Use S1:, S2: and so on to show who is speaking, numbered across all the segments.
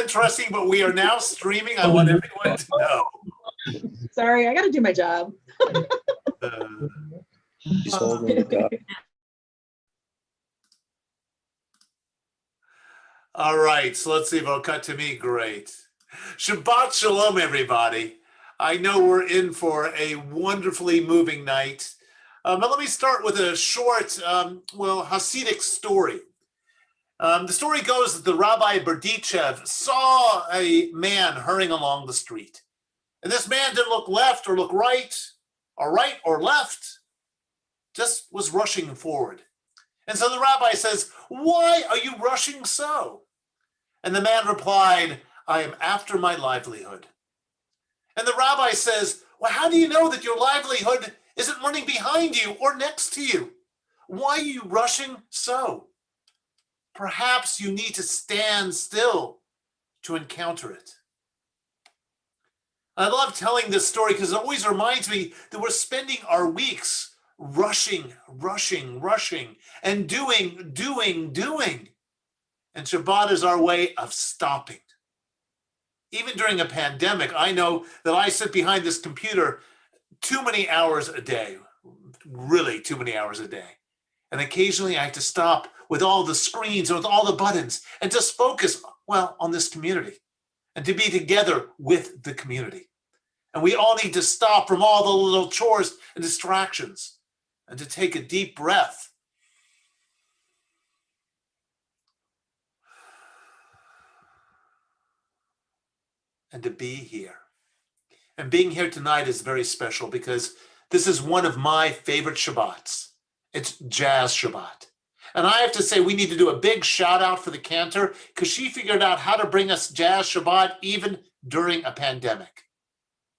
S1: interesting, but we are now streaming. I want everyone to know.
S2: Sorry, I got to do my job.
S1: All right, so let's see if it'll cut to me. Great. Shabbat Shalom, everybody. I know we're in for a wonderfully moving night. But let me start with a short, Hasidic story. The story goes that the Rabbi Berdichev saw a man hurrying along the street. And this man didn't look left or look right or left, just was rushing forward. And so the rabbi says, "Why are you rushing so?" And the man replied, "I am after my livelihood." And the rabbi says, "Well, how do you know that your livelihood isn't running behind you or next to you? Why are you rushing so? Perhaps you need to stand still to encounter it." I love telling this story because it always reminds me that we're spending our weeks rushing, and doing. And Shabbat is our way of stopping. Even during a pandemic, I know that I sit behind this computer too many hours a day, really too many hours a day. And occasionally I have to stop with all the screens or with all the buttons and just focus, on this community and to be together with the community. And we all need to stop from all the little chores and distractions and to take a deep breath. And to be here. And being here tonight is very special because this is one of my favorite Shabbats. It's Jazz Shabbat. And I have to say, we need to do a big shout out for the Cantor because she figured out how to bring us Jazz Shabbat even during a pandemic.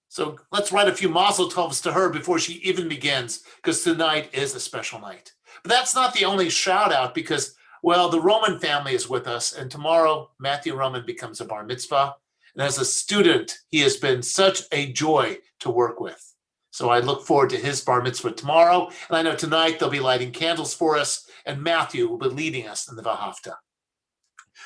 S1: So let's write a few mazel tovs to her before she even begins, because tonight is a special night. But that's not the only shout out because, the Roman family is with us, and tomorrow Matthew Roman becomes a bar mitzvah. And as a student, he has been such a joy to work with. So I look forward to his bar mitzvah tomorrow. And I know tonight they'll be lighting candles for us, and Matthew will be leading us in the Vahafta.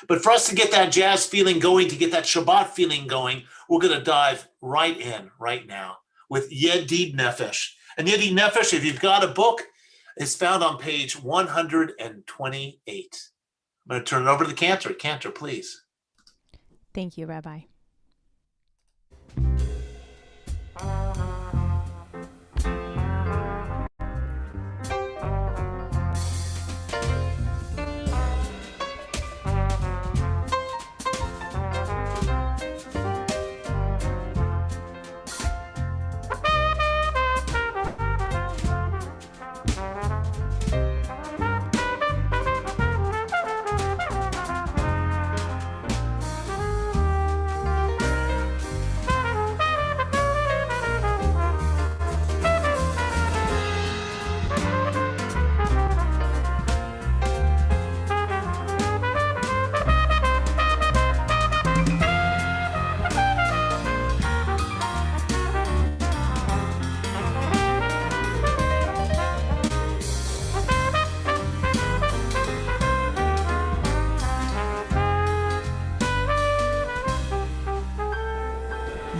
S1: But for us to get that jazz feeling going, to get that Shabbat feeling going, we're going to dive right in right now with Yedid Nefesh. And Yedid Nefesh, if you've got a book, is found on page 128. I'm going to turn it over to the Cantor. Cantor, please.
S3: Thank you, Rabbi.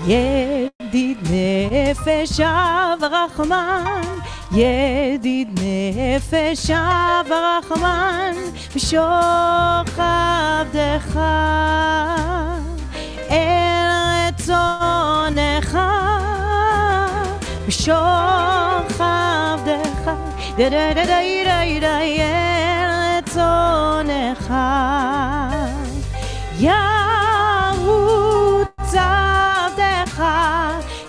S3: ידיד נפש אב רחמן, ידיד נפש אב רחמן, בשוך עבדך אל רצונך, בשוך עבדך אל רצונך, ירוץ עבדך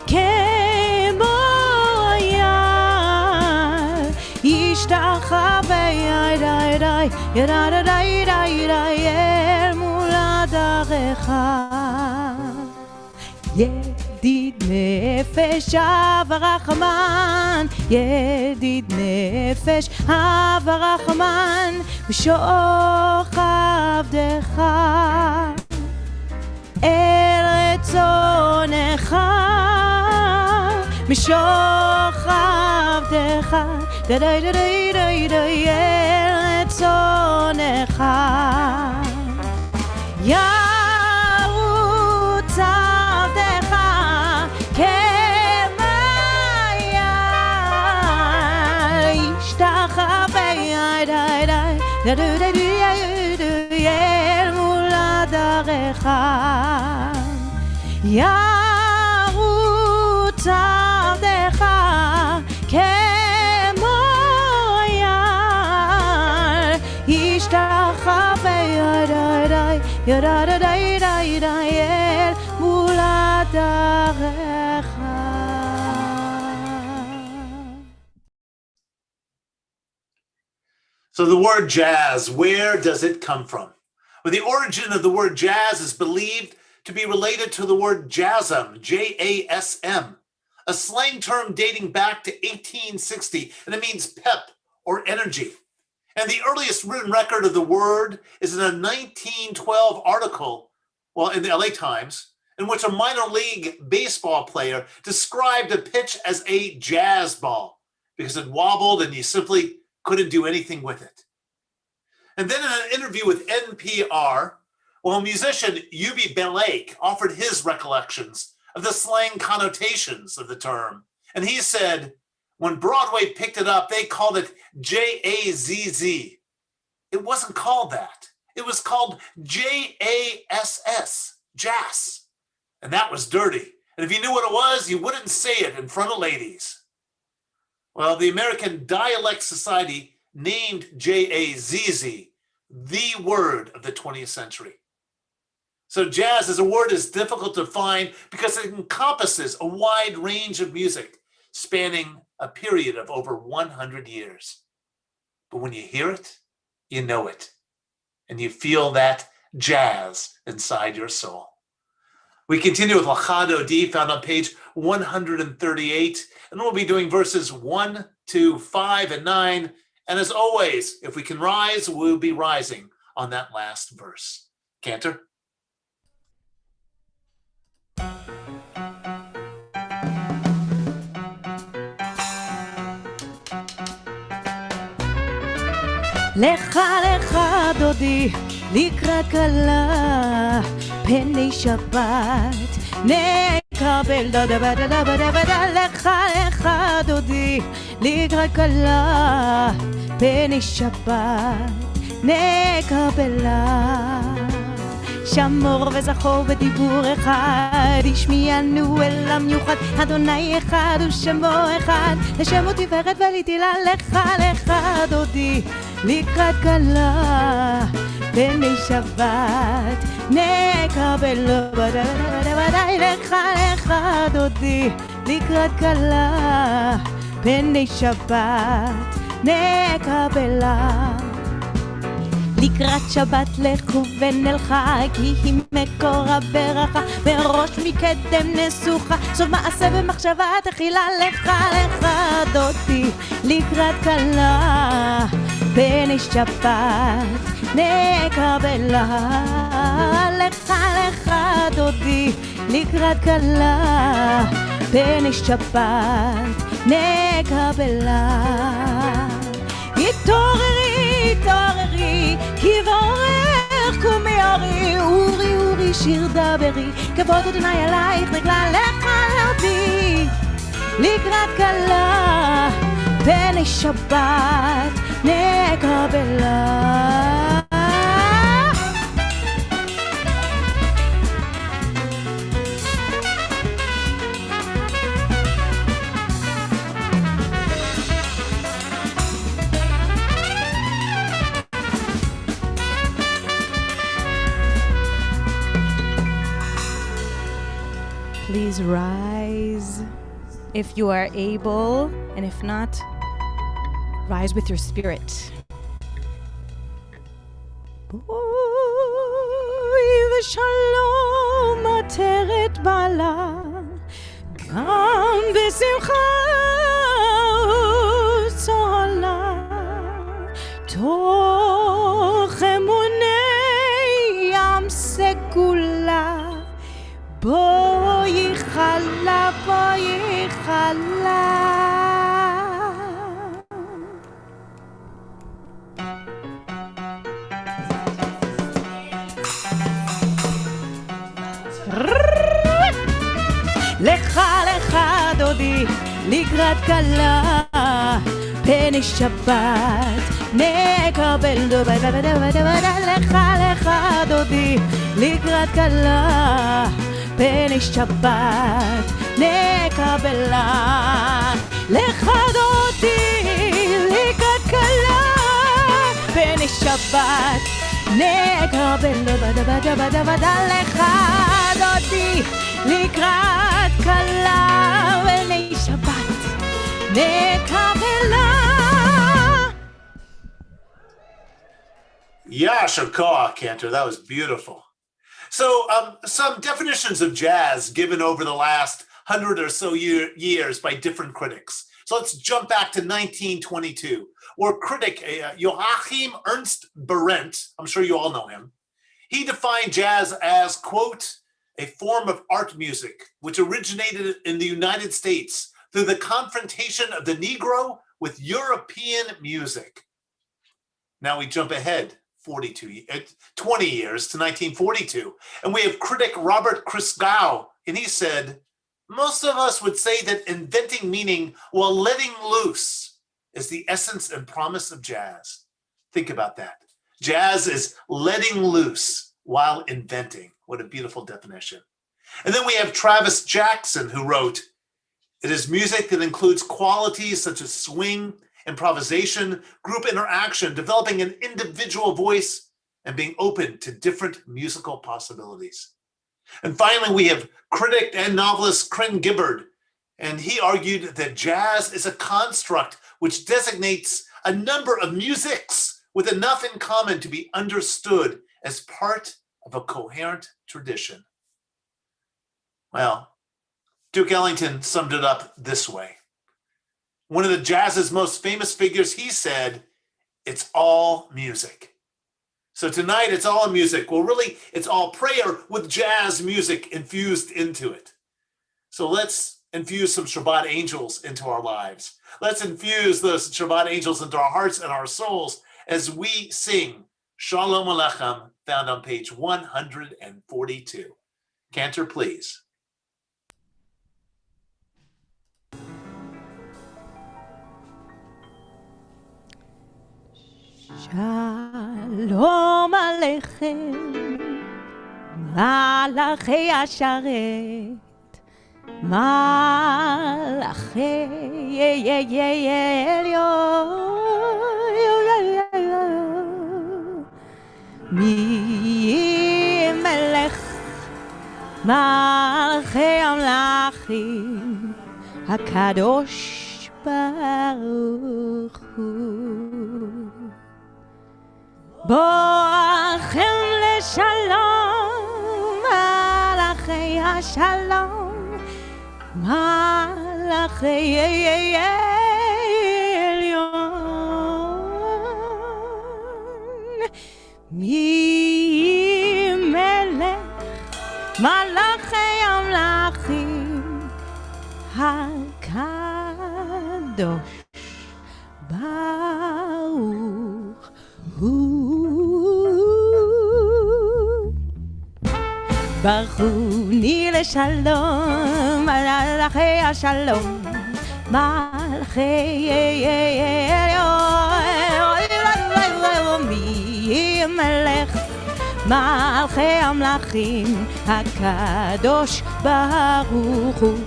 S3: כמו יד, ישתחווה אל מול עדרך. ידיד נפש אב רחמן, ידיד נפש אב רחמן, בשוך עבדך אל רצונך, משוך עבדך אל רצונך, ירוץ אל מול הדרך ירוץ עבדך כמו יער ישתחווה אל מול הדרך.
S1: So the word jazz, where does it come from? Well, the origin of the word jazz is believed to be related to the word jasm, J-A-S-M, a slang term dating back to 1860, and it means pep or energy. And the earliest written record of the word is in a 1912 article, well, in the LA Times, in which a minor league baseball player described a pitch as a jazz ball because it wobbled and you simply couldn't do anything with it. And then in an interview with NPR, well, musician Yubi Belake offered his recollections of the slang connotations of the term. And he said, when Broadway picked it up, they called it J-A-Z-Z. It wasn't called that. It was called J-A-S-S, jazz. And that was dirty. And if you knew what it was, you wouldn't say it in front of ladies. Well, the American Dialect Society named J-A-Z-Z the word of the 20th century. So jazz as a word is difficult to find because it encompasses a wide range of music spanning a period of over 100 years. But when you hear it, you know it, and you feel that jazz inside your soul. We continue with Lachado D, found on page 138, and we'll be doing verses 1 to 5 and 9. And as always, if we can rise, we'll be rising on that last verse. Cantor?
S3: לך לך דודי לקראת כלה פני שבת נקבל דדה לך לך דודי לקראת כלה פני שבת נקבלה שמור וזכור בדיבור אחד השמיענו אל המיוחד אדוני אחד ושמו אחד לשמו תפארת ולתהילה לך לך דודי לקראת כלה פני שבת נקבל ודאי לך לך דודי לקראת כלה פני שבת נקבלה לקראת שבת לכו ונלכה כי היא מקור הברכה בראש מקדם נסוכה סוף מעשה ומחשבה תחילה לך לך דודי לקראת כלה פני שבת נקבלה לך לך דודי לקראת כלה פני שבת נקבלה התעוררי התעוררי כי בורך קומי ארי אורי אורי שיר דברי כבוד אדוני עלייך נגלה לך אותי לקראת כלה פני שבת נקבלה Please rise if you are able, and if not, rise with your spirit. Boi v'shalom ateret bala, gam b'simcha u'tzola, toch emunei yam segula. בואי חלה, בואי חלה. לך לך דודי לקראת כלה פני שבת נקבל לך לך דודי לקראת קלה פני שבת נקבלה לך דודי לקראת קלה פני שבת נקבל לך דודי לקראת קלה פני שבת נקבלה.
S1: Yasher Koach, Cantor, that was beautiful. So some definitions of jazz given over the last 100 or so years by different critics. So let's jump back to 1922, where critic Joachim Ernst Berendt, I'm sure you all know him, he defined jazz as, quote, a form of art music which originated in the United States through the confrontation of the Negro with European music. Now we jump ahead 20 years to 1942, and we have critic Robert Christgau, and he said, most of us would say that inventing meaning while letting loose is the essence and promise of jazz. Think about that. Jazz is letting loose while inventing. What a beautiful definition. And then we have Travis Jackson, who wrote, it is music that includes qualities such as swing, improvisation, group interaction, developing an individual voice, and being open to different musical possibilities. And finally, we have critic and novelist Cren Gibbard, and he argued that jazz is a construct which designates a number of musics with enough in common to be understood as part of a coherent tradition. Well, Duke Ellington summed it up this way. One of the jazz's most famous figures, he said, it's all music. So tonight, it's all music. Well, really, it's all prayer with jazz music infused into it. So let's infuse some Shabbat angels into our lives. Let's infuse those Shabbat angels into our hearts and our souls as we sing Shalom Aleichem, found on page 142. Cantor, please.
S3: Shalom Aleichem, מלאכי השרת, מלאכי עליון, מי מלך מלאכי המלאכים, הקדוש ברוך הוא. בואכם לשלום, מלאכי השלום, מלאכי עליון, מי מלך מלאכי המלאכים, הקדוש ברוך הוא. ברכוני לשלום, מלאכי השלום, מלאכי עליון, מי מלך מלכי המלכים, הקדוש ברוך הוא.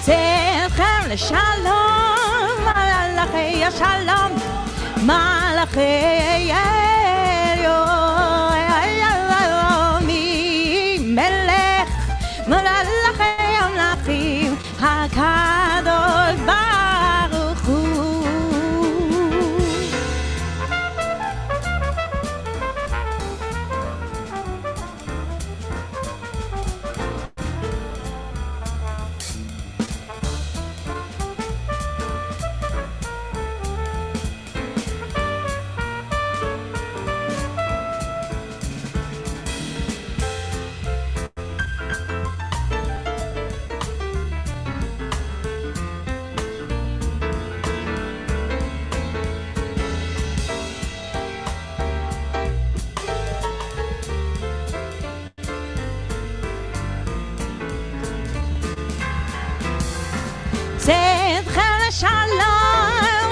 S3: צאתכם לשלום, מלאכי השלום, מלאכי עליון, מי מלך מלאכי המלכים, הקדוש ברוך הוא. צאתכם לשלום,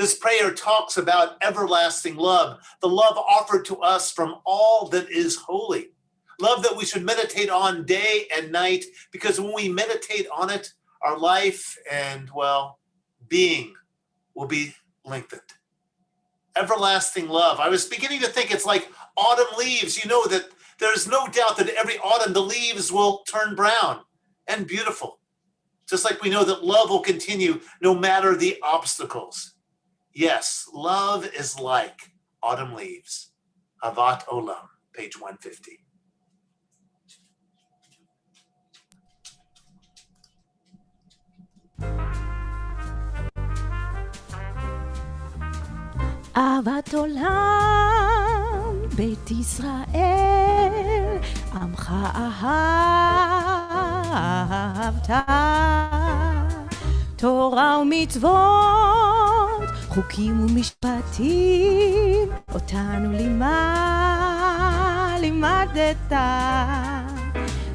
S1: This prayer talks about everlasting love, the love offered to us from all that is holy. Love that we should meditate on day and night, because when we meditate on it, our life and, well, being will be lengthened. Everlasting love. I was beginning to think it's like autumn leaves. You know that there's no doubt that every autumn the leaves will turn brown and beautiful. Just like we know that love will continue no matter the obstacles. Yes, love is like autumn leaves. Avat Olam, page 150.
S3: אהבת עולם, בית ישראל, עמך אהבת. תורה ומצוות, חוקים ומשפטים, אותנו לימדת.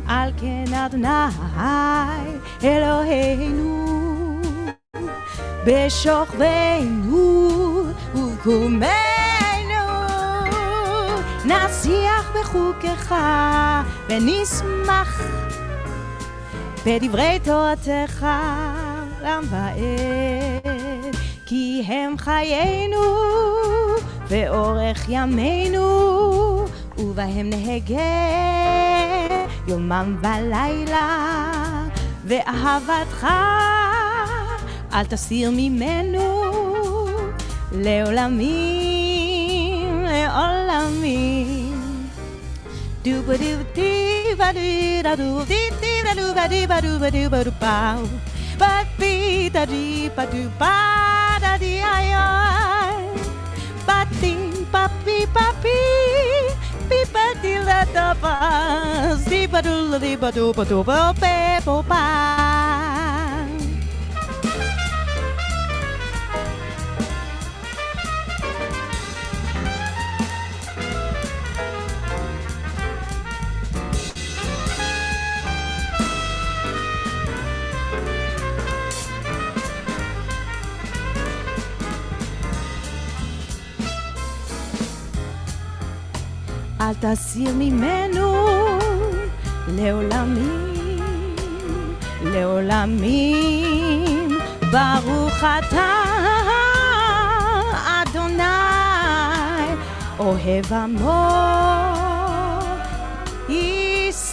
S3: על כן אדוני אלוהינו, בשוכבנו ובקומנו, נשיח בחוקך ונשמח בדברי תורתך לעם ועד, כי הם חיינו ואורך ימינו, ובהם נהגה יומם ולילה, ואהבתך אל תסיר ממנו לעולמים, לעולמים. דובה דובה דיבה דיבה דובה דיבה דובה דיבה דובה דובה דובה בדיבה דיבה דובה דדי איי בדי פפי פפי פיפה דילה דבס דיבה דולה דיבה דובה דובה בובה. אל תסיר ממנו לעולמים, לעולמים. ברוך אתה אדוני אוהב עמו ישראל.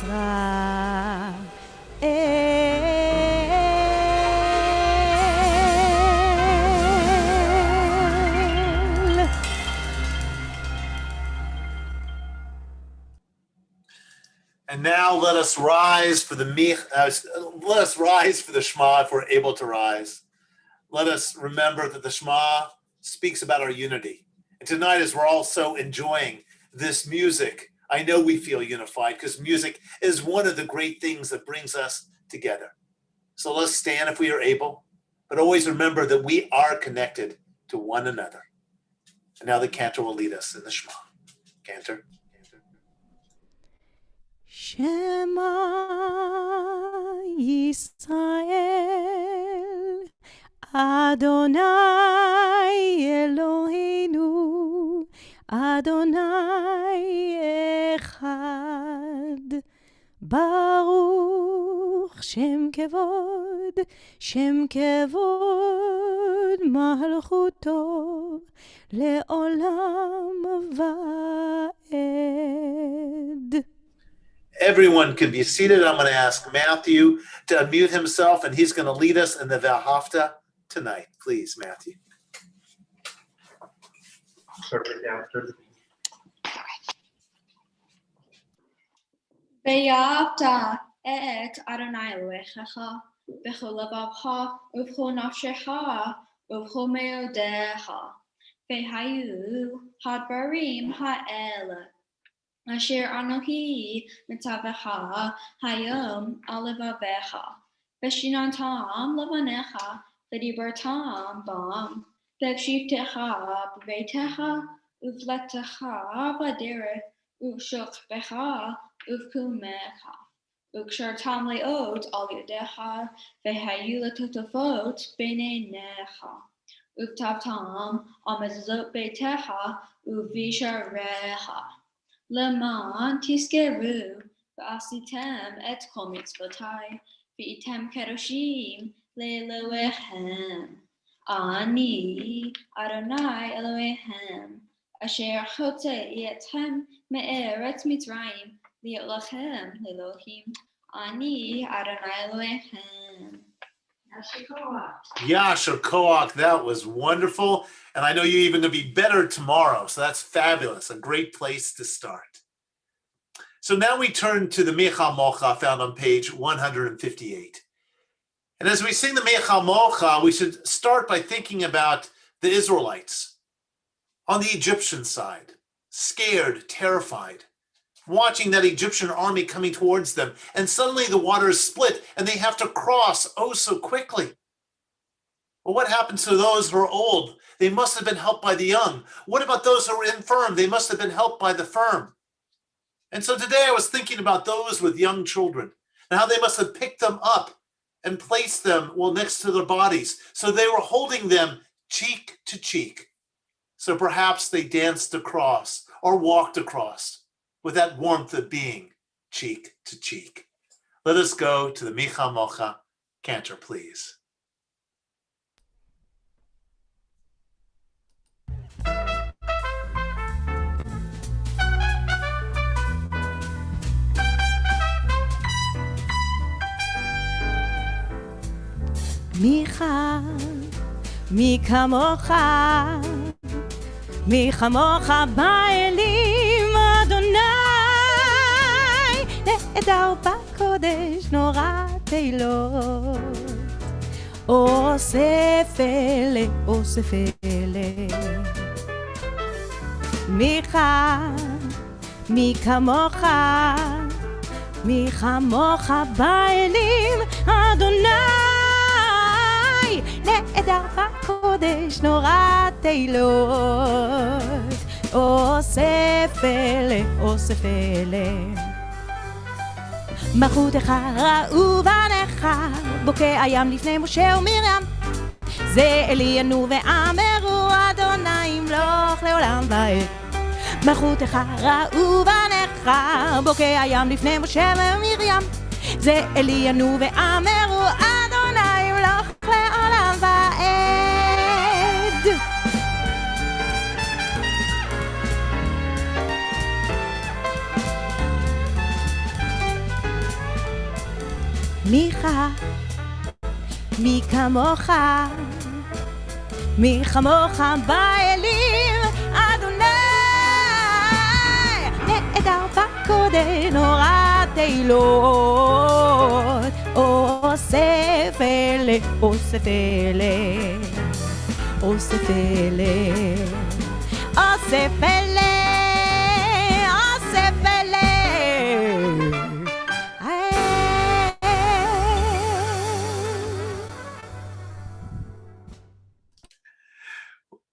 S1: And now let us rise for the Shema if we're able to rise. Let us remember that the Shema speaks about our unity. And tonight, as we're all so enjoying this music, I know we feel unified because music is one of the great things that brings us together. So let's stand if we are able, but always remember that we are connected to one another. And now the Cantor will lead us in the Shema. Cantor.
S3: Shema Yisrael, Adonai Eloheinu, Adonai Echad. Baruch Shem Kevod Malchuto Le'olam Va'ed.
S1: Everyone can be seated. I'm going to ask Matthew to unmute himself, and he's going to lead us in the V'ahavta tonight. Please, Matthew.
S4: V'ahavta et Adonai Elohecha b'chol levavcha u'b'chol nafshecha u'b'chol meodecha v'hayu hadvarim ha'ele Asher Anohi Mitavecha Hayom Alevavecha Veshinantam Lavanecha Vedibertam Bam Vekshivtecha Bevetecha Uvletecha Vadere Uvshokbecha Uvkumecha Ukshartam Leot Al Yadecha Vehayula Totafot Benenecha וכתבתם על מזוזות ביתך ובשעריך. למען תזכרו ועשיתם את כל מצוותיי, והייתם קדושים לאלוהיכם. אני אדוני אלוהיכם, אשר הוצאתי אתכם מארץ מצרים להיות לכם לאלוהים. אני אדוני אלוהיכם.
S1: Yasher Koach, that was wonderful. And I know you're even going to be better tomorrow. So that's fabulous. A great place to start. So now we turn to the Micha Mocha found on page 158. And as we sing the Micha Mocha, we should start by thinking about the Israelites on the Egyptian side, scared, terrified, watching that Egyptian army coming towards them, and suddenly the waters split and they have to cross oh so quickly. Well, what happens to those who are old? They must have been helped by the young. What about those who are infirm? They must have been helped by the firm. And so today I was thinking about those with young children and how they must have picked them up and placed them, well, next to their bodies. So they were holding them cheek to cheek. So perhaps they danced across or walked across with that warmth of being cheek to cheek. Let us go to the Micha Mocha. Cantor, please.
S3: מיכה, מי כמוך, מי כמוך באלים אדוני, נהדר בקודש נורא תהילות, אוסף אלה. מיכה, מי כמוך, מי כמוך באלים אדוני, נהדר בקודש נורא תהילות, אוסף אלה. מלכותך ראו בניך, בוקע הים לפני משה ומרים, זה אלינו ואמרו אדוני ימלוך לעולם ועד. מלכותך ראו בניך, בוקע הים לפני משה ומרים, זה אלינו ואמרו אדוני ימלוך לעולם ועד. מיכה, מי כמוך, מי כמוך באלים אדוני, נהדר בקודש נורא תהילות, אוסף אלה, אוסף אלה, אוסף אלה, אוסף אלה, אוסף אלה.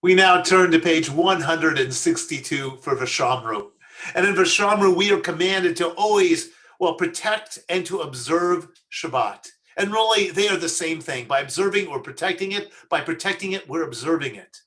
S1: We now turn to page 162 for Vashamru. And in Vashamru, we are commanded to always, well, protect and to observe Shabbat. And really, they are the same thing. By observing, we're protecting it. By protecting it, we're observing it.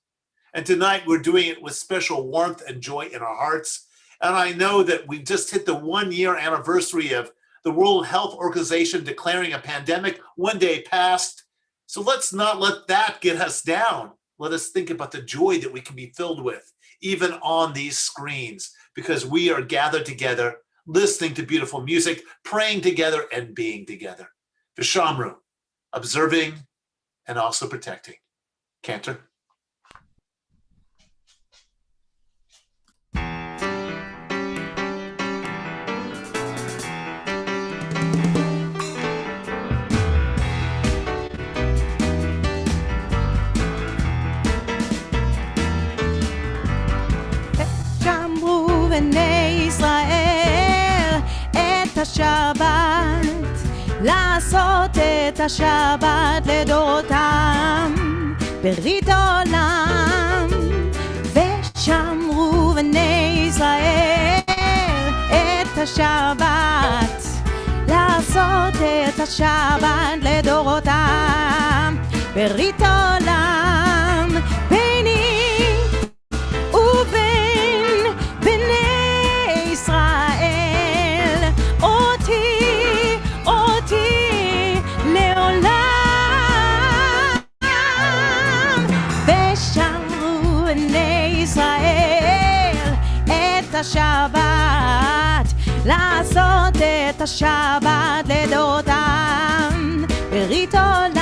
S1: And tonight, we're doing it with special warmth and joy in our hearts. And I know that we've just hit the 1-year anniversary of the World Health Organization declaring a pandemic 1 day past. So let's not let that get us down. Let us think about the joy that we can be filled with, even on these screens, because we are gathered together, listening to beautiful music, praying together, and being together. Vishamru, observing and also protecting. Cantor.
S3: בני ישראל את השבת, לעשות את השבת לדורותם ברית עולם. ושמרו בני ישראל את השבת, לעשות את השבת לדורותם ברית עולם. השבת לדודם ברית עולם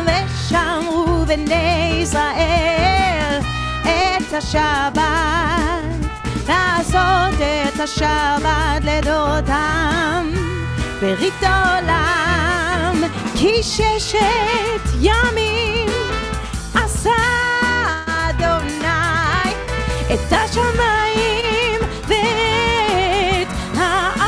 S3: ושמרו בני ישראל את השבת לעשות את השבת לדודם ברית עולם כי 6 ימים עשה אדוני את השמיים ואת הארץ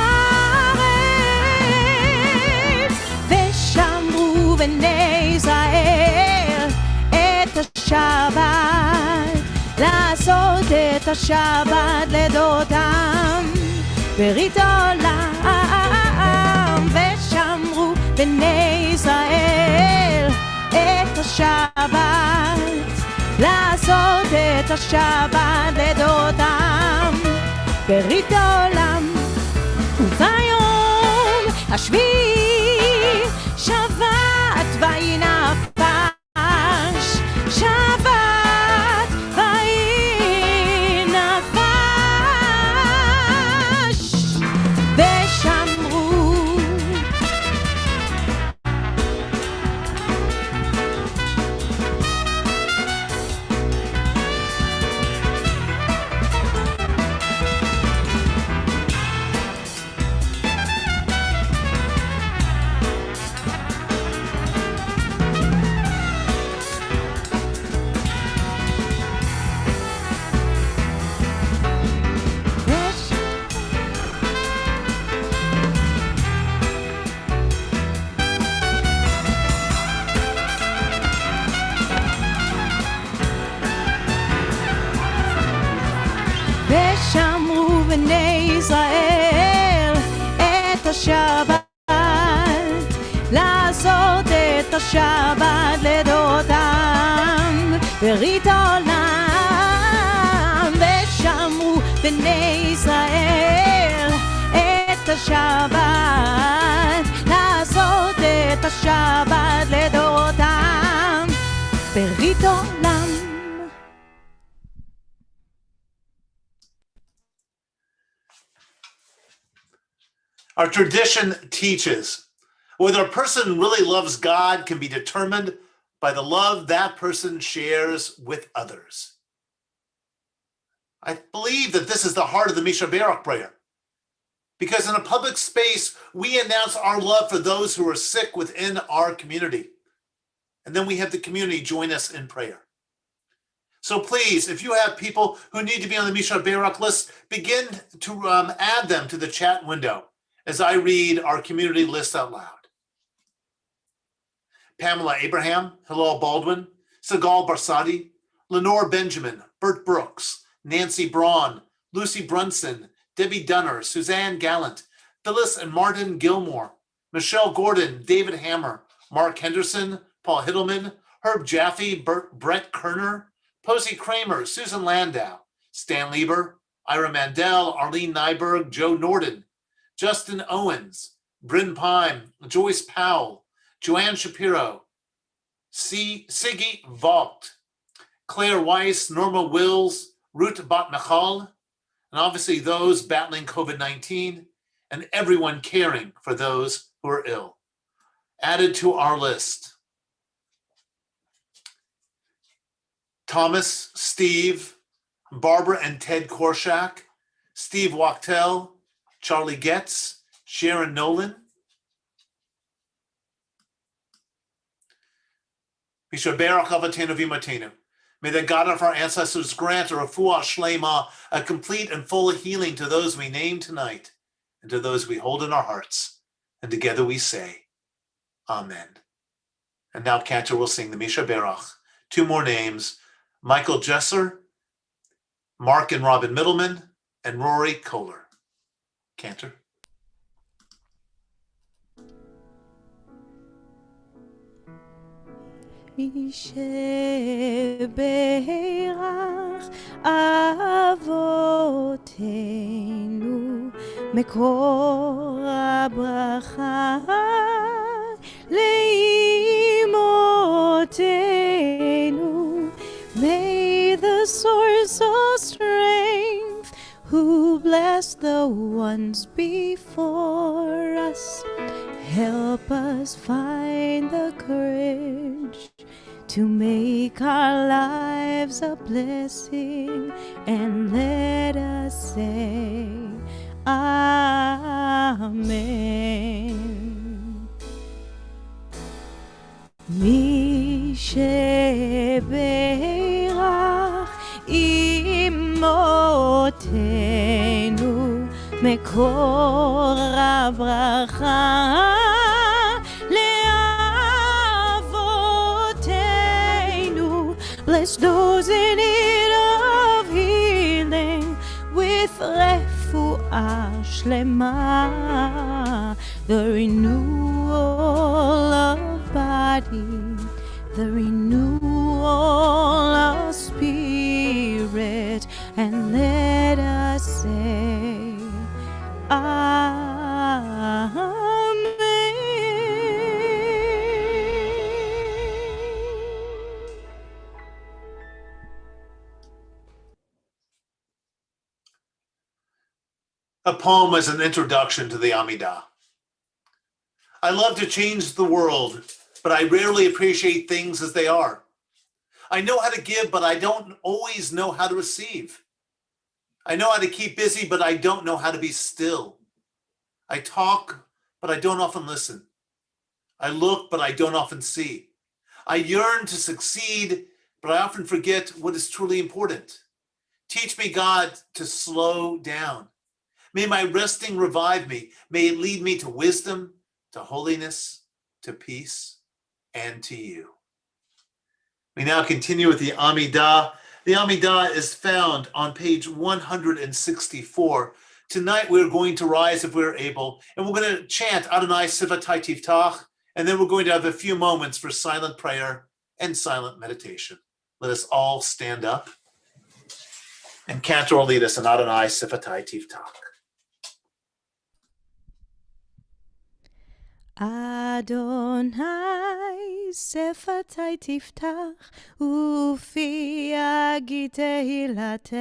S3: ושמרו בני ישראל את השבת לעשות את השבת לדודם ברית עולם ושמרו בני ישראל את השבת לעשות את השבת לדודם ברית עולם וביום השביעי שבת וינפש שבת וינפש ושמרו ושמרו בני ישראל את השבת לעשות את השבת לדודם ברית עולם ושמרו בני ישראל את השבת לעשות את השבת לדודם ברית עולם.
S1: Our tradition teaches whether a person really loves God can be determined by the love that person shares with others. I believe that this is the heart of the Misha Berach prayer, because in a public space, we announce our love for those who are sick within our community. And then we have the community join us in prayer. So please, if you have people who need to be on the Misha Berach list, begin to add them to the chat window as I read our community list out loud. Pamela Abraham, Hillel Baldwin, Sigal Barsadi, Lenore Benjamin, Bert Brooks, Nancy Braun, Lucy Brunson, Debbie Dunner, Suzanne Gallant, Phyllis and Martin Gilmore, Michelle Gordon, David Hammer, Mark Henderson, Paul Hiddleman, Herb Jaffe, Brett Kerner, Posey Kramer, Susan Landau, Stan Lieber, Ira Mandel, Arlene Nyberg, Joe Norden, Justin Owens, Bryn Pime, Joyce Powell, Joanne Shapiro, Siggy Vogt, Claire Weiss, Norma Wills, Ruth Bat-Michal, and obviously those battling COVID-19, and everyone caring for those who are ill. Added to our list, Thomas, Steve, Barbara and Ted Korshak, Steve Wachtel, Charlie Getz, Sharon Nolan. Misha Berach Avatenu V'Imatenu. May the God of our ancestors grant a refuah shlema, a complete and full healing to those we name tonight and to those we hold in our hearts. And together we say, Amen. And now Cantor will sing the Misha Berach. 2 more names, Michael Jesser, Mark and Robin Middleman, and Rory Kohler. Cantor.
S3: Misha Berach Avotenu Mekor HaBracha Leimotenu. May the source of strength who bless as the ones before us. Help us find the courage to make our lives a blessing, and let us say Amen. Mi shebeirach imotenu מקור הברכה לאבותינו. Bless those in need of healing with רפואה שלמה, the renewal of body, the renewal of spirit, and let us say
S1: A poem as an introduction to the Amidah. I love to change the world, but I rarely appreciate things as they are. I know how to give, but I don't always know how to receive. I know how to keep busy, but I don't know how to be still. I talk, but I don't often listen. I look, but I don't often see. I yearn to succeed, but I often forget what is truly important. Teach me, God, to slow down. May my resting revive me. May it lead me to wisdom, to holiness, to peace, and to you. We now continue with the Amidah. The Amidah is found on page 164. Tonight we're going to rise if we're able, and we're going to chant Adonai Sivatai Tiftach, and then we're going to have a few moments for silent prayer and silent meditation. Let us all stand up, and Cantor will lead us in Adonai Sivatai Tiftach.
S3: Adonai שפתי תפתח ופי יגיד תהילתך.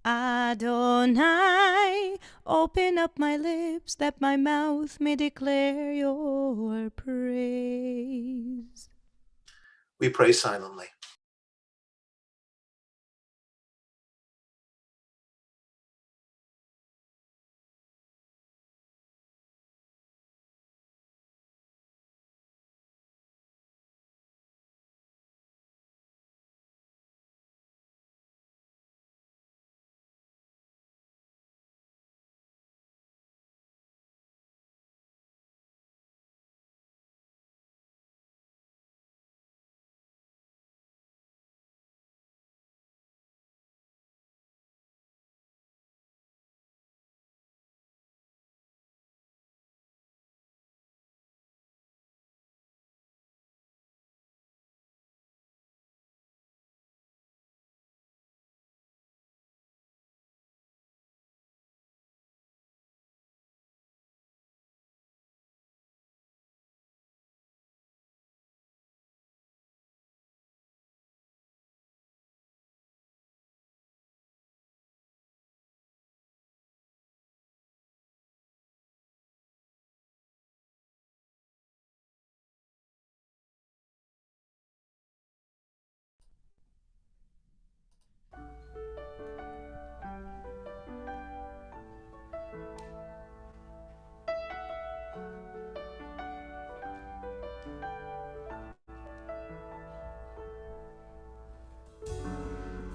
S3: Adonai, open up my lips that my mouth may declare your praise.
S1: We pray silently.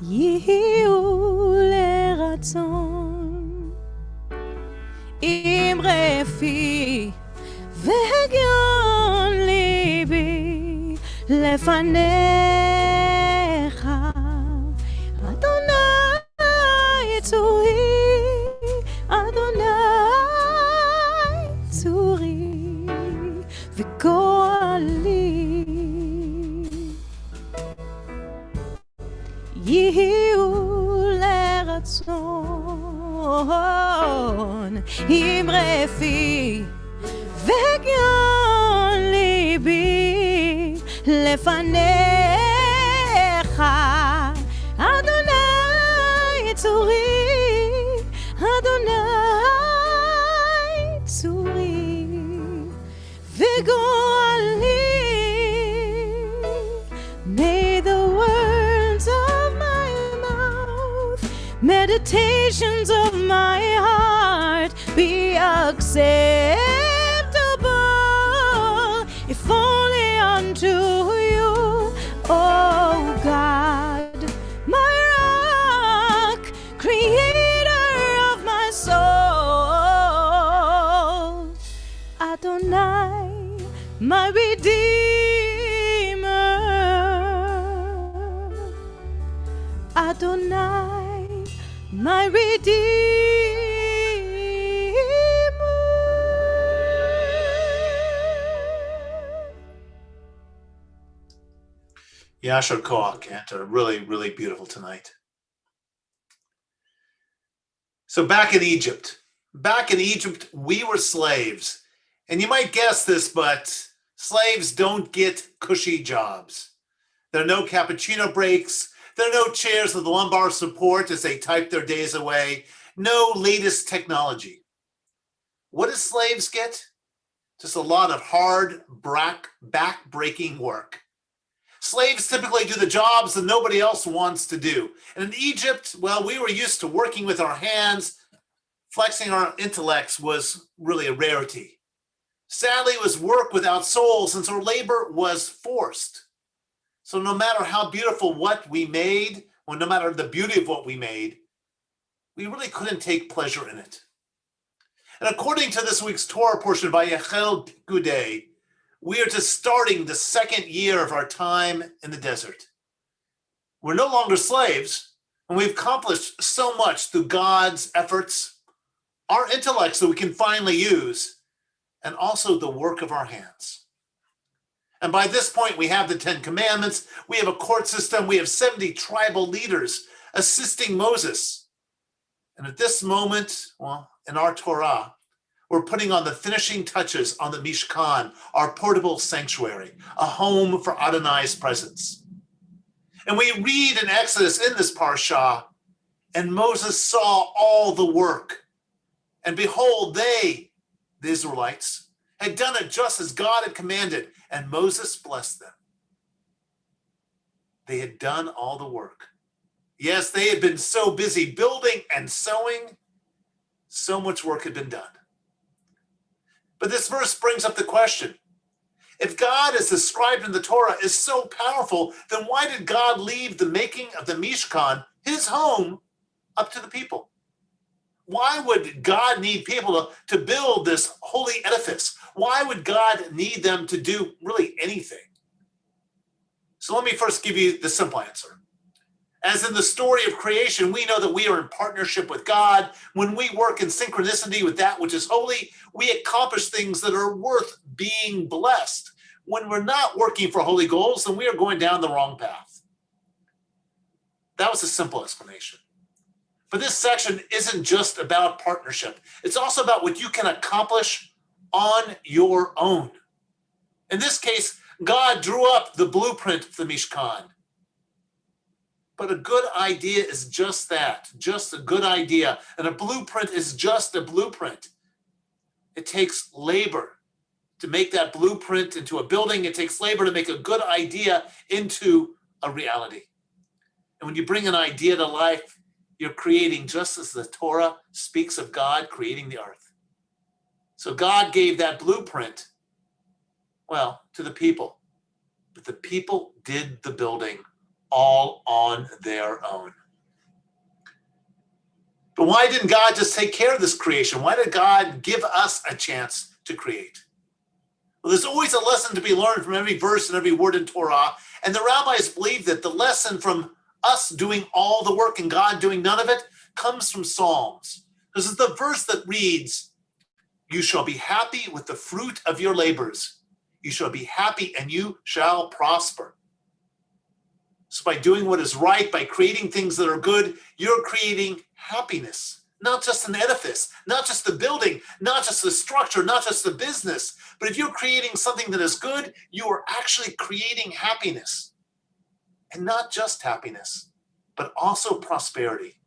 S3: יהיו לרצון עם רפי והגיון ליבי לפניך, אדוני צורי, אדוני צורי וגואלי. יהיו לרצון עם רפי והגיון ליבי לפניך, אדוני צורי, Goali. May the words of my mouth, meditations of my heart be acceptable, if only unto you, O God, my rock, creator of my soul. Adonai, my Redeemer. Adonai, my Redeemer.
S1: Yashar Koach, Cantor. Really, really beautiful tonight. So back in Egypt, we were slaves. And you might guess this, but slaves don't get cushy jobs. There are no cappuccino breaks. There are no chairs with lumbar support as they type their days away. No latest technology. What do slaves get? Just a lot of hard, back-breaking work. Slaves typically do the jobs that nobody else wants to do. And in Egypt, well, we were used to working with our hands. Flexing our intellects was really a rarity. Sadly, it was work without soul, since our labor was forced. So no matter how beautiful what we made, or no matter the beauty of what we made, we really couldn't take pleasure in it. And according to this week's Torah portion by Yaghoobia, we are just starting the second year of our time in the desert. We're no longer slaves, and we've accomplished so much through God's efforts, our intellects that we can finally use, and also the work of our hands. And by this point, we have the 10 Commandments, we have a court system, we have 70 tribal leaders assisting Moses. And at this moment, well, in our Torah, we're putting on the finishing touches on the Mishkan, our portable sanctuary, a home for Adonai's presence. And we read in Exodus in this parsha, and Moses saw all the work. And behold, they, the Israelites, had done it just as God had commanded, and Moses blessed them. They had done all the work. Yes, they had been so busy building and sewing, so much work had been done. But this verse brings up the question, if God, as described in the Torah, is so powerful, then why did God leave the making of the Mishkan, his home, up to the people? Why would God need people to build this holy edifice? Why would God need them to do really anything? So let me first give you the simple answer. As in the story of creation, we know that we are in partnership with God. When we work in synchronicity with that which is holy, we accomplish things that are worth being blessed. When we're not working for holy goals, then we are going down the wrong path. That was a simple explanation. But this section isn't just about partnership. It's also about what you can accomplish on your own. In this case, God drew up the blueprint for the Mishkan. But a good idea is just that, just a good idea. And a blueprint is just a blueprint. It takes labor to make that blueprint into a building. It takes labor to make a good idea into a reality. And when you bring an idea to life, you're creating just as the Torah speaks of God creating the earth. So God gave that blueprint, well, to the people. But the people did the building all on their own. But why didn't God just take care of this creation? Why did God give us a chance to create? Well, there's always a lesson to be learned from every verse and every word in Torah. And the rabbis believe that the lesson from us doing all the work and God doing none of it comes from Psalms. This is the verse that reads, "You shall be happy with the fruit of your labors. You shall be happy and you shall prosper." So by doing what is right, by creating things that are good, you're creating happiness. Not just an edifice, not just the building, not just the structure, not just the business. But if you're creating something that is good, you are actually creating happiness. And not just happiness, but also prosperity.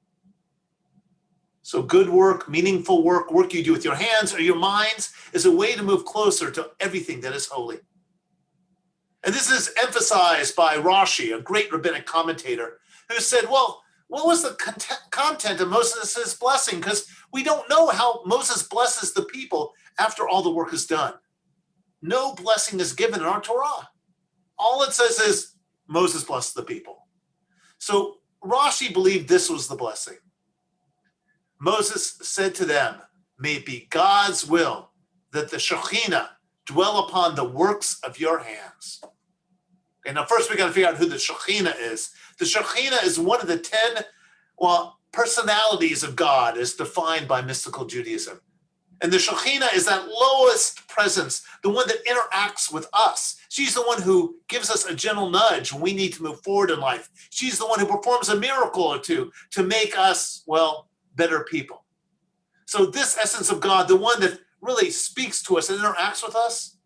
S1: So good work, meaningful work, work you do with your hands or your minds is a way to move closer to everything that is holy. And this is emphasized by Rashi, a great rabbinic commentator, who said, well, what was the content of Moses' blessing? Because we don't know how Moses blesses the people after all the work is done. No blessing is given in our Torah. All it says is Moses blessed the people. So Rashi believed this was the blessing. Moses said to them, may it be God's will that the Shekhinah dwell upon the works of your hands. Okay, now first we got to figure out who the Shekhinah is. The Shekhinah is one of the 10, personalities of God as defined by mystical Judaism. And the Shekhinah is that lowest presence, the one that interacts with us. She's the one who gives us a gentle nudge when we need to move forward in life. She's the one who performs a miracle or two to make us, better people. So this essence of God, the one that really speaks to us and interacts with us,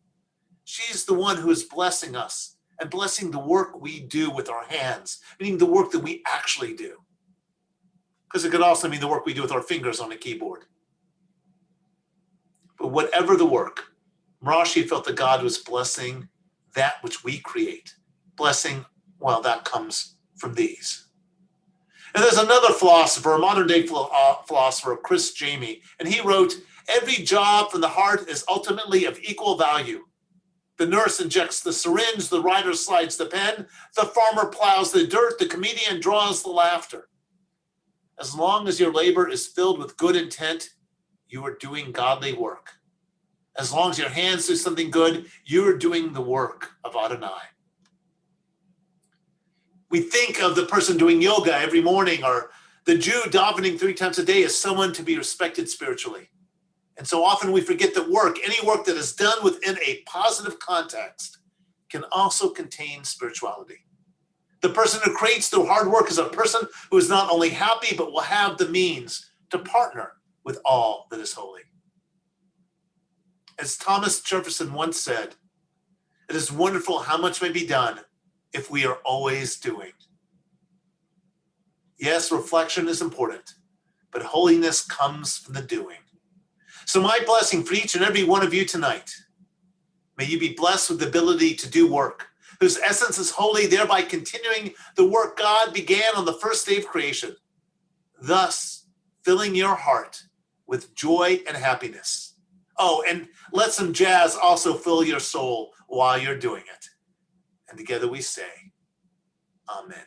S1: she's the one who is blessing us and blessing the work we do with our hands, meaning the work that we actually do. Because it could also mean the work we do with our fingers on a keyboard. But whatever the work, Rashi felt that God was blessing that which we create. Blessing, that comes from these. And there's another philosopher, a modern day philosopher, Chris Jamie, and he wrote, every job from the heart is ultimately of equal value. The nurse injects the syringe, the writer slides the pen, the farmer plows the dirt, the comedian draws the laughter. As long as your labor is filled with good intent, you are doing godly work. As long as your hands do something good, you are doing the work of Adonai. We think of the person doing yoga every morning or the Jew davening 3 times a day as someone to be respected spiritually. And so often we forget that work, any work that is done within a positive context, can also contain spirituality. The person who creates through hard work is a person who is not only happy, but will have the means to partner with all that is holy. As Thomas Jefferson once said, it is wonderful how much may be done if we are always doing. Yes, reflection is important, but holiness comes from the doing. So my blessing for each and every one of you tonight, may you be blessed with the ability to do work, whose essence is holy, thereby continuing the work God began on the first day of creation, thus filling your heart with joy and happiness. Oh, and let some jazz also fill your soul while you're doing it. And together we say, Amen.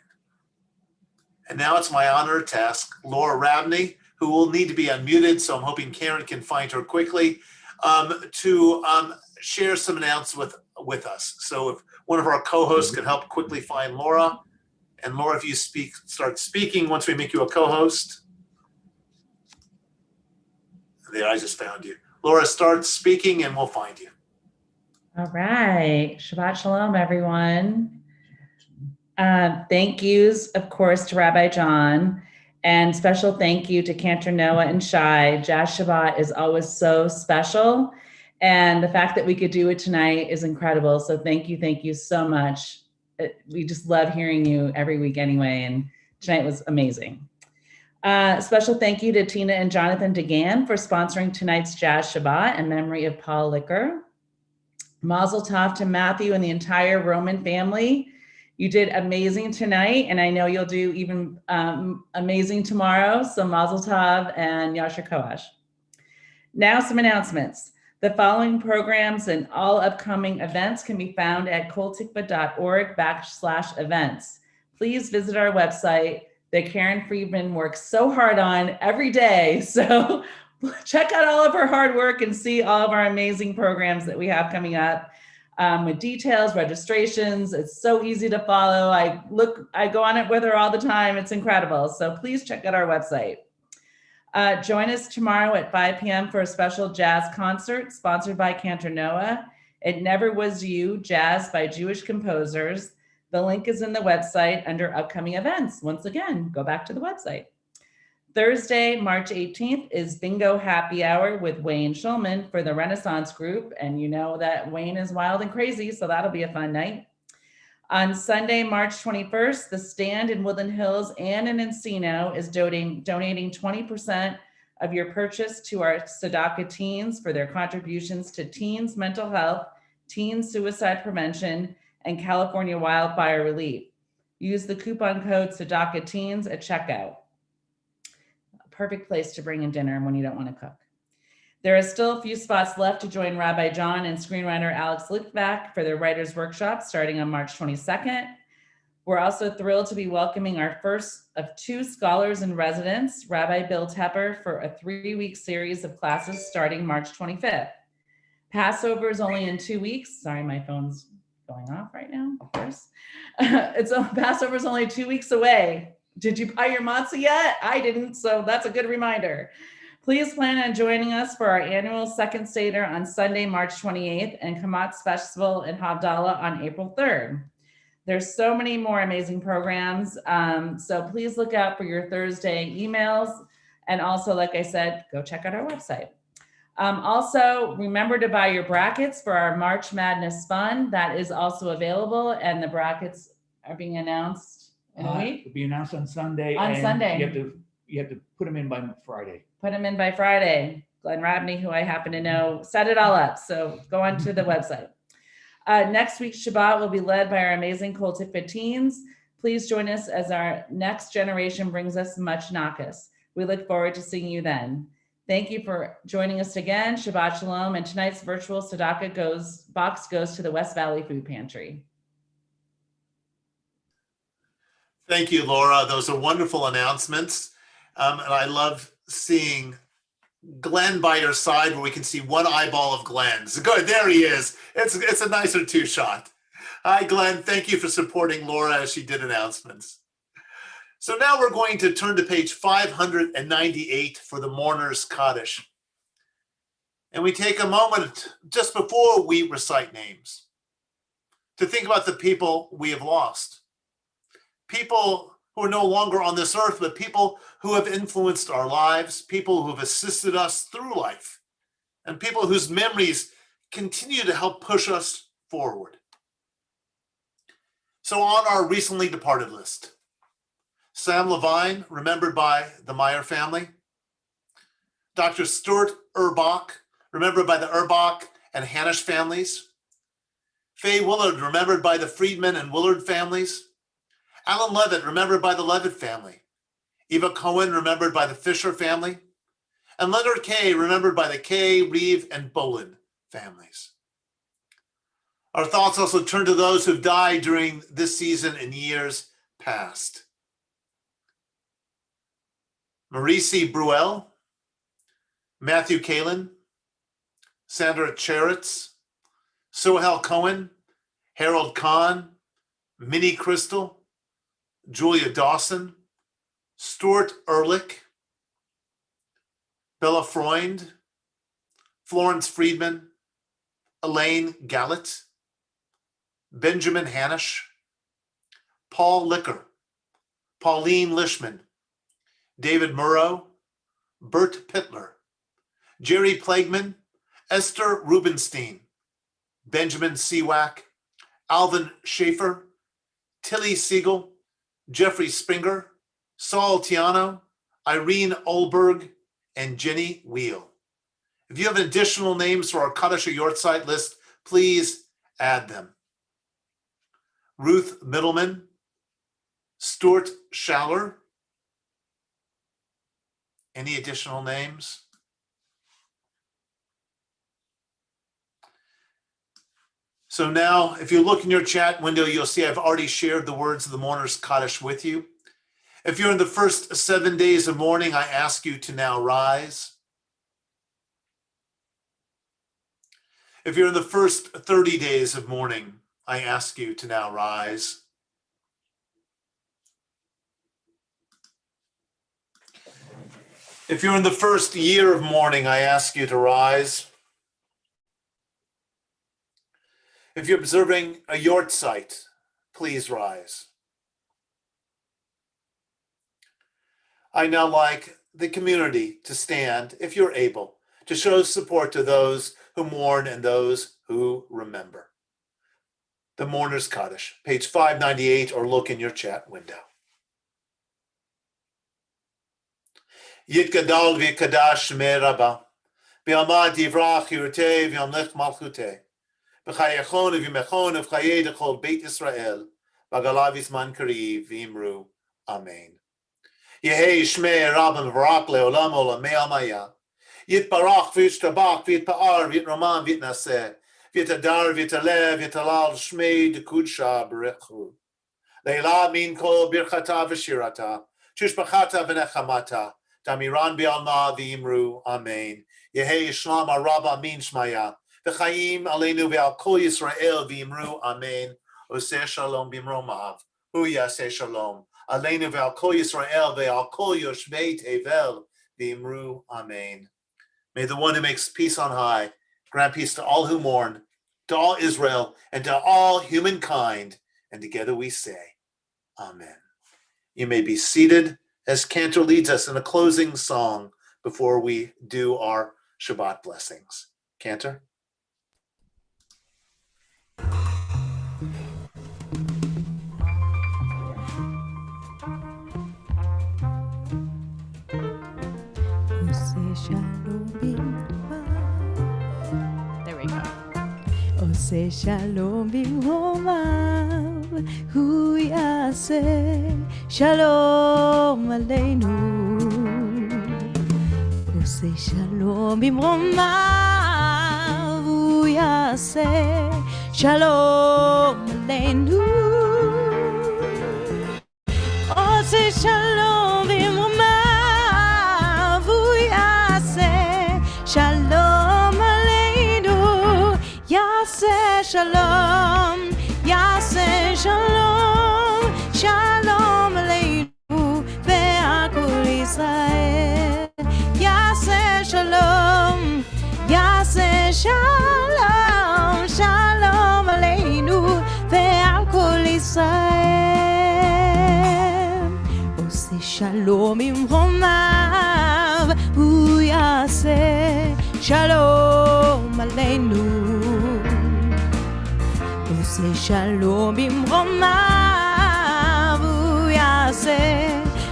S1: And now it's my honor to ask Laura Rabney, who will need to be unmuted, so I'm hoping Karen can find her quickly, to share some announcements with us. So if one of our co-hosts could help quickly find Laura. And Laura, if you start speaking once we make you a co-host. There, I just found you. Laura, start speaking and we'll find you.
S5: All right. Shabbat Shalom, everyone. Thank yous, of course, to Rabbi John, and special thank you to Cantor, Noah, and Shai. Jazz Shabbat is always so special, and the fact that we could do it tonight is incredible. So thank you so much. We just love hearing you every week anyway, and tonight was amazing. Special thank you to Tina and Jonathan DeGan for sponsoring tonight's Jazz Shabbat in memory of Paul Licker. Mazel tov to Matthew and the entire Roman family. You did amazing tonight, and I know you'll do even amazing tomorrow. So Mazel tov and Yasher Koach. Now some announcements. The following programs and all upcoming events can be found at koltikva.org/events. Please visit our website that Karen Friedman works so hard on every day. So check out all of her hard work and see all of our amazing programs that we have coming up with details, registrations. It's so easy to follow. I go on it with her all the time. It's incredible. So please check out our website. Join us tomorrow at 5 p.m. for a special jazz concert sponsored by Cantor Noah. It Never Was You, Jazz by Jewish Composers. The link is in the website under upcoming events. Once again, go back to the website. Thursday, March 18th is Bingo Happy Hour with Wayne Schulman for the Renaissance Group. And you know that Wayne is wild and crazy, so that'll be a fun night. On Sunday, March 21st, the Stand in Woodland Hills and in Encino is donating 20% of your purchase to our Tzedakah teens for their contributions to teens' mental health, teen suicide prevention, and California wildfire relief. Use the coupon code Tzedakah Teens at checkout. A perfect place to bring in dinner when you don't want to cook. There are still a few spots left to join Rabbi John and screenwriter Alex Litvak for their writers' workshop starting on March 22nd. We're also thrilled to be welcoming our first of 2 scholars in residence, Rabbi Bill Tepper, for a 3-week series of classes starting March 25th. Passover is only in 2 weeks. Sorry, my phone's going off right now, of course. Passover is only 2 weeks away. Did you buy your matzah yet? I didn't, so that's a good reminder. Please plan on joining us for our annual second Seder on Sunday, March 28th, and Kamatz Festival in Havdalah on April 3rd. There's so many more amazing programs, so please look out for your Thursday emails. And also, like I said, go check out our website. Also, remember to buy your brackets for our March Madness Fund. That is also available, and the brackets are being announced in a week.
S6: It'll be announced on Sunday.
S5: On
S6: and
S5: Sunday.
S6: You have to put them in by Friday.
S5: Put them in by Friday. Glenn Rabney, who I happen to know, set it all up. So go on to the website. Next week's Shabbat will be led by our amazing Kol Tikva teens. Please join us as our next generation brings us much nakas. We look forward to seeing you then. Thank you for joining us again. Shabbat Shalom. And tonight's virtual tzedakah box goes to the West Valley Food Pantry.
S1: Thank you, Laura. Those are wonderful announcements. And I love seeing Glenn by your side where we can see one eyeball of Glenn's. Good, there he is. It's a nicer 2-shot. Hi, Glenn. Thank you for supporting Laura as she did announcements. So now we're going to turn to page 598 for the Mourner's Kaddish. And we take a moment just before we recite names to think about the people we have lost. People who are no longer on this earth, but people who have influenced our lives, people who have assisted us through life, and people whose memories continue to help push us forward. So on our recently departed list, Sam Levine, remembered by the Meyer family. Dr. Stuart Urbach, remembered by the Urbach and Hanisch families. Faye Willard, remembered by the Friedman and Willard families. Alan Levitt, remembered by the Levitt family. Eva Cohen, remembered by the Fisher family. And Leonard Kay, remembered by the Kay, Reeve, and Bolin families. Our thoughts also turn to those who've died during this season in years past. Maurice Bruel, Matthew Kalin, Sandra Cheritz, Sohel Cohen, Harold Kahn, Minnie Crystal, Julia Dawson, Stuart Ehrlich, Bella Freund, Florence Friedman, Elaine Gallant, Benjamin Hanisch, Paul Licker, Pauline Lishman, David Murrow, Bert Pittler, Jerry Plagueman, Esther Rubenstein, Benjamin Seawack, Alvin Schaefer, Tilly Siegel, Jeffrey Springer, Saul Tiano, Irene Olberg, and Jenny Wheel. If you have additional names for our Kaddish or Yortzeit list, please add them. Ruth Middleman, Stuart Schaller. Any additional names? So now, if you look in your chat window, you'll see I've already shared the words of the Mourner's Kaddish with you. If you're in the first 7 days of mourning, I ask you to now rise. If you're in the first 30 days of mourning, I ask you to now rise. If you're in the first year of mourning, I ask you to rise. If you're observing a Yortzeit, please rise. I now like the community to stand, if you're able, to show support to those who mourn and those who remember. The Mourner's Kaddish, page 598, or look in your chat window. Yitgadol v'yikadash shmei Rabba. V'yamad yivrach yirtei v'yamlech malchutei. V'chayechon v'yimechon v'chayei d'chol Beit Yisrael. V'agalav yizman kariv v'imru. Amen. Yehei shmei Rabba v'barak le'olam olamei amaya. Yitbarach v'yitztabach v'yitpa'ar v'yitraman v'yitnaseh. V'yitadar v'yitaleh v'yitalal shmei d'kudsha b'rechu. Leila min kol birchata v'shirata. Tushbachata v'nechamata. Damiran bi'alma v'imru. Amen. Yehei Yishlam Araba min shmaya. V'chaim aleinu ve'al kol Yisrael v'imru. Amen. Oseh shalom b'imromav. Hu yaseh shalom. Aleinu ve'al kol Yisrael ve'al kol yoshvei tevel v'imru. Amen. May the one who makes peace on high grant peace to all who mourn, to all Israel, and to all humankind. And together we say, Amen. You may be seated as Cantor leads us in a closing song before we do our Shabbat blessings. Cantor?
S3: There we go. עושה שלום במרומיו, הוא יעשה שלום עלינו. עושה שלום במרומיו, הוא יעשה שלום עלינו. עושה שלום במרומיו, הוא יעשה שלום עלינו. יעשה שלום, יעשה שלום, שלום עלינו ועל כל ישראל. יעשה שלום, יעשה שלום, שלום עלינו ועל כל ישראל. עושה שלום עם רומיו, הוא יעשה שלום עלינו. עושה שלום במרומיו, הוא יעשה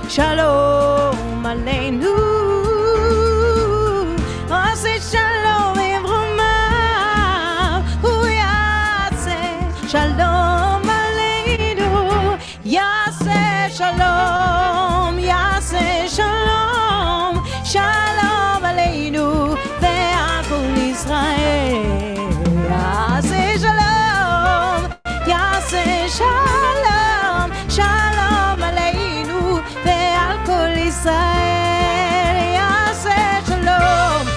S3: שלום עלינו. עושה שלום במרומיו, הוא יעשה שלום עלינו. יעשה שלום, יעשה שלום, שלום עלינו ועל כל ישראל. יעשה שלום, יעשה שלום, שלום עלינו ועל כל ישראל. יעשה שלום,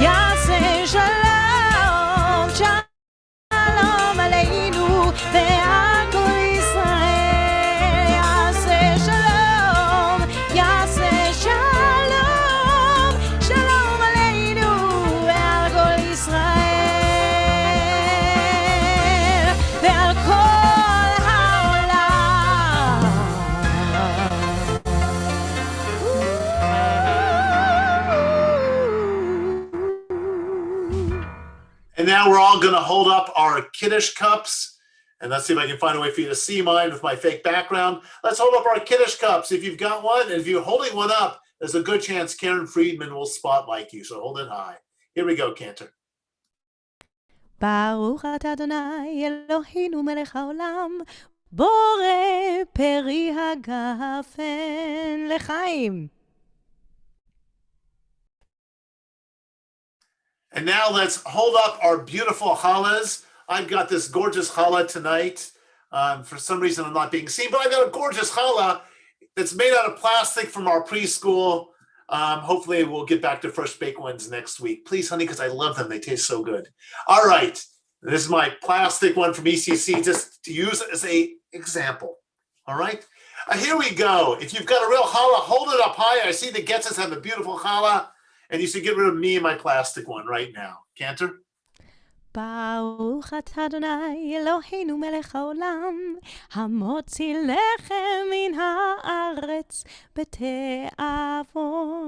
S3: יעשה שלום, שלום עלינו ועל כל ישראל. יעשה שלום, יעשה שלום, שלום עלינו ועל כל ישראל ועל כל העולם.
S1: And now we're all going to hold up our Kiddush cups. And let's see if I can find a way for you to see mine with my fake background. Let's hold up our Kiddush cups. If you've got one, and if you're holding one up, there's a good chance Karen Friedman will spotlight you. So hold it high. Here we go, Cantor.
S3: ברוך אתה אדוני אלוהינו מלך העולם, בורא פרי הגפן לחיים.
S1: And now let's hold up our beautiful challahs. I've got this gorgeous challah tonight. For some reason, I'm not being seen, but I've got a gorgeous challah that's made out of plastic from our preschool. Hopefully, we'll get back to fresh baked ones next week. Please, honey, because I love them. They taste so good. All right. This is my plastic one from ECC, just to use as an example. All right. Here we go. If you've got a real challah, hold it up high. I see the Getzes have a beautiful challah. And you should get rid of me and my plastic one right now. Cantor?
S3: ברוך אתה אדוני אלוהינו מלך העולם, המוציא לחם מן הארץ בתיאבון.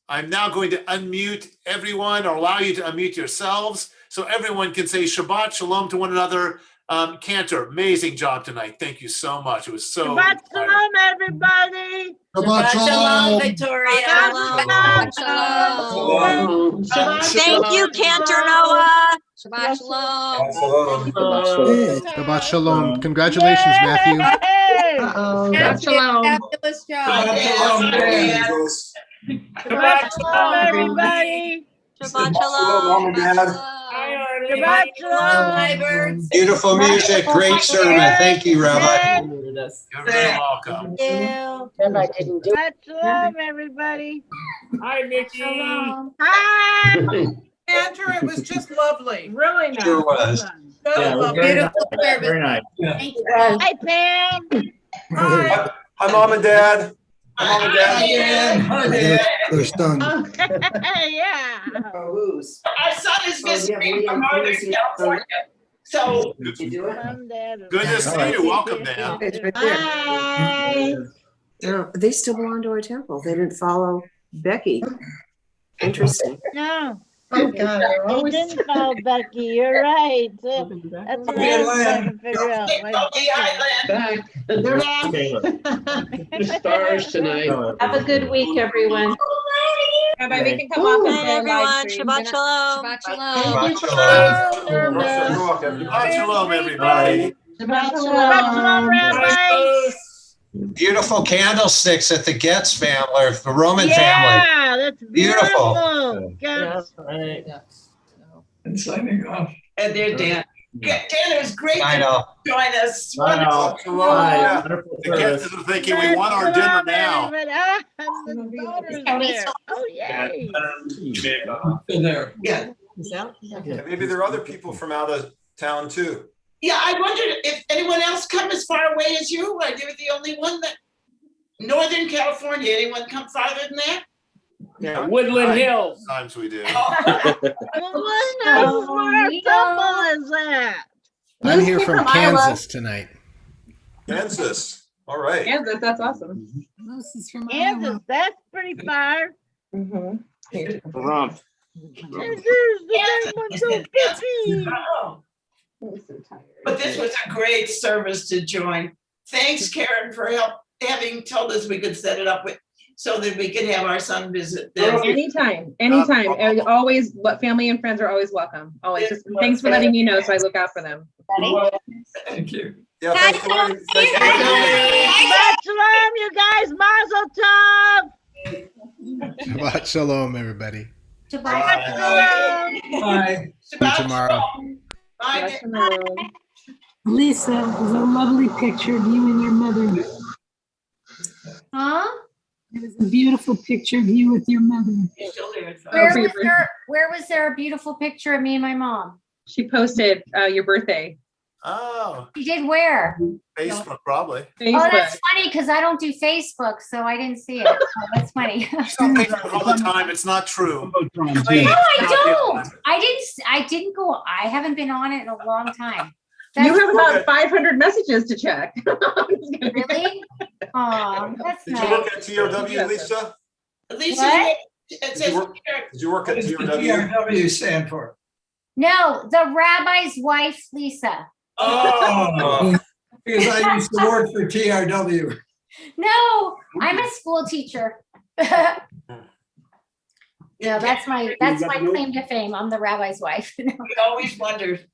S1: I'm now going to unmute everyone or allow you to unmute yourselves so everyone can say Shabbat Shalom to one another Cantor, amazing job tonight. Thank you so much. It was so
S7: Shabbat
S1: inspiring.
S7: shalom, everybody.
S8: Shabbat shalom.
S9: Victoria.
S7: Shabbat shalom.
S9: Thank you, Cantor Noah. Shabbat shalom.
S8: Shabbat shalom. Congratulations, Matthew.
S7: Shabbat shalom.
S9: Fabulous job.
S7: Shabbat shalom, everybody.
S9: Shabbat shalom.
S7: Shabbat shalom.
S9: Hi, birds.
S10: Beautiful music, great sermon. Thank you, Rabbi.
S1: You're very welcome.
S7: Shabbat shalom, everybody.
S6: Hi, Nikki.
S7: Hi.
S11: Cantor, it was just lovely.
S7: Really nice.
S10: Sure was.
S6: Yeah,
S11: lovely.
S9: Beautiful service.
S6: very nice.
S9: Thank you.
S7: Hi, Pam.
S11: Hi.
S10: Hi, Mom and Dad. Hi, Mom and Dad.
S11: Hi, Dad.
S8: They're stunned.
S7: Yeah.
S11: Our son is visiting from Northern California. So,
S7: Mom, Dad.
S1: Good to see you. Welcome, Dan.
S7: Hi.
S12: They still belong to our temple. They didn't follow Becky. Interesting.
S7: No.
S11: oh God, they're
S7: They
S11: always.
S7: didn't follow Becky. You're right. That's what I was trying to figure out. Why-
S11: They're back.
S6: Stars tonight.
S12: Have a good week, everyone.
S2: Rabbi, we can come off
S9: Good
S2: and
S9: night,
S2: say live
S9: everyone.
S2: stream.
S9: Shabbat shalom.
S4: Shabbat shalom.
S10: Shabbat shalom.
S1: Shabbat shalom, everybody.
S7: Shabbat shalom, Rabbi.
S10: Beautiful candlesticks at the Getz family, the Roman family.
S7: Yeah, that's
S10: Beautiful.
S7: beautiful. Yes.
S11: And signing off. And there, Dan. Dan, it was great
S10: I
S11: to
S10: know.
S11: join us.
S1: Shabbat shalom. The kids are thinking we want our dinner now.
S7: And the daughter's there. Oh, yay.
S11: Been there. Yeah.
S10: Maybe there are other people from out of town too.
S11: Yeah, I wondered if anyone else come as far away as you. Are you the only one that Northern California? Anyone come farther than that?
S6: Yeah, Woodland Hills.
S1: Sometimes we do.
S7: Where temple is that?
S8: I'm here from Kansas tonight.
S10: Kansas. All right.
S2: Kansas, that's awesome.
S7: Kansas, that's pretty far.
S6: Rump.
S7: This is the one so busy.
S11: But this was a great service to join. Thanks, Karen, for having told us we could set it up with so that we could have our son visit them.
S2: Anytime. And always, what family and friends are always welcome. Always. Just thanks for letting me know so I look out for them.
S11: Thank you.
S10: Yeah, thanks for letting- thanks for
S7: Shabbat shalom, you guys. Mazel tov.
S8: Shabbat shalom, everybody.
S7: Shabbat shalom.
S11: Bye.
S8: See you tomorrow.
S11: Bye.
S13: Lisa, it was a lovely picture of you and your mother.
S14: Huh?
S13: It was a beautiful picture of you with your mother.
S14: Where was there a beautiful picture of me and my mom?
S2: She posted your birthday.
S1: Oh,
S14: She did where?
S1: Facebook probably.
S14: Oh, that's funny because I don't do Facebook, so I didn't see it. Oh, that's funny.
S1: She's on Facebook all the time. It's not true.
S14: No, I don't. I didn't go. I haven't been on it in a long time.
S2: You have about 500 messages to check.
S14: Really? Oh, that's
S10: Did
S14: nice.
S10: you work at TRW, Lisa?
S11: Lisa,
S14: What?
S11: it
S10: Did you work at TRW?
S11: TRW stand for?
S14: No, the rabbi's wife, Lisa.
S11: Oh, because I used to work for TRW.
S14: No, I'm a school teacher. No, that's my claim to fame. I'm the rabbi's wife.
S11: We always wondered.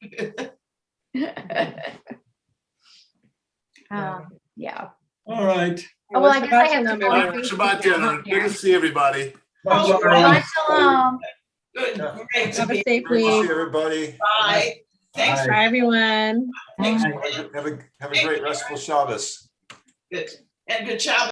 S14: Yeah.
S11: All right.
S14: Oh, well, I guess I have to go. on
S1: Shabbat
S14: Facebook
S1: dinner.
S14: now.
S1: Good to see everybody.
S14: Shabbat shalom.
S11: Good. Great to
S2: Have a
S11: be.
S2: safe
S10: Great to see
S2: week.
S10: everybody.
S11: Bye. Thanks.
S2: Bye, everyone.
S11: Thanks.
S10: Have a great restful Shabbos.
S11: Good. And good job.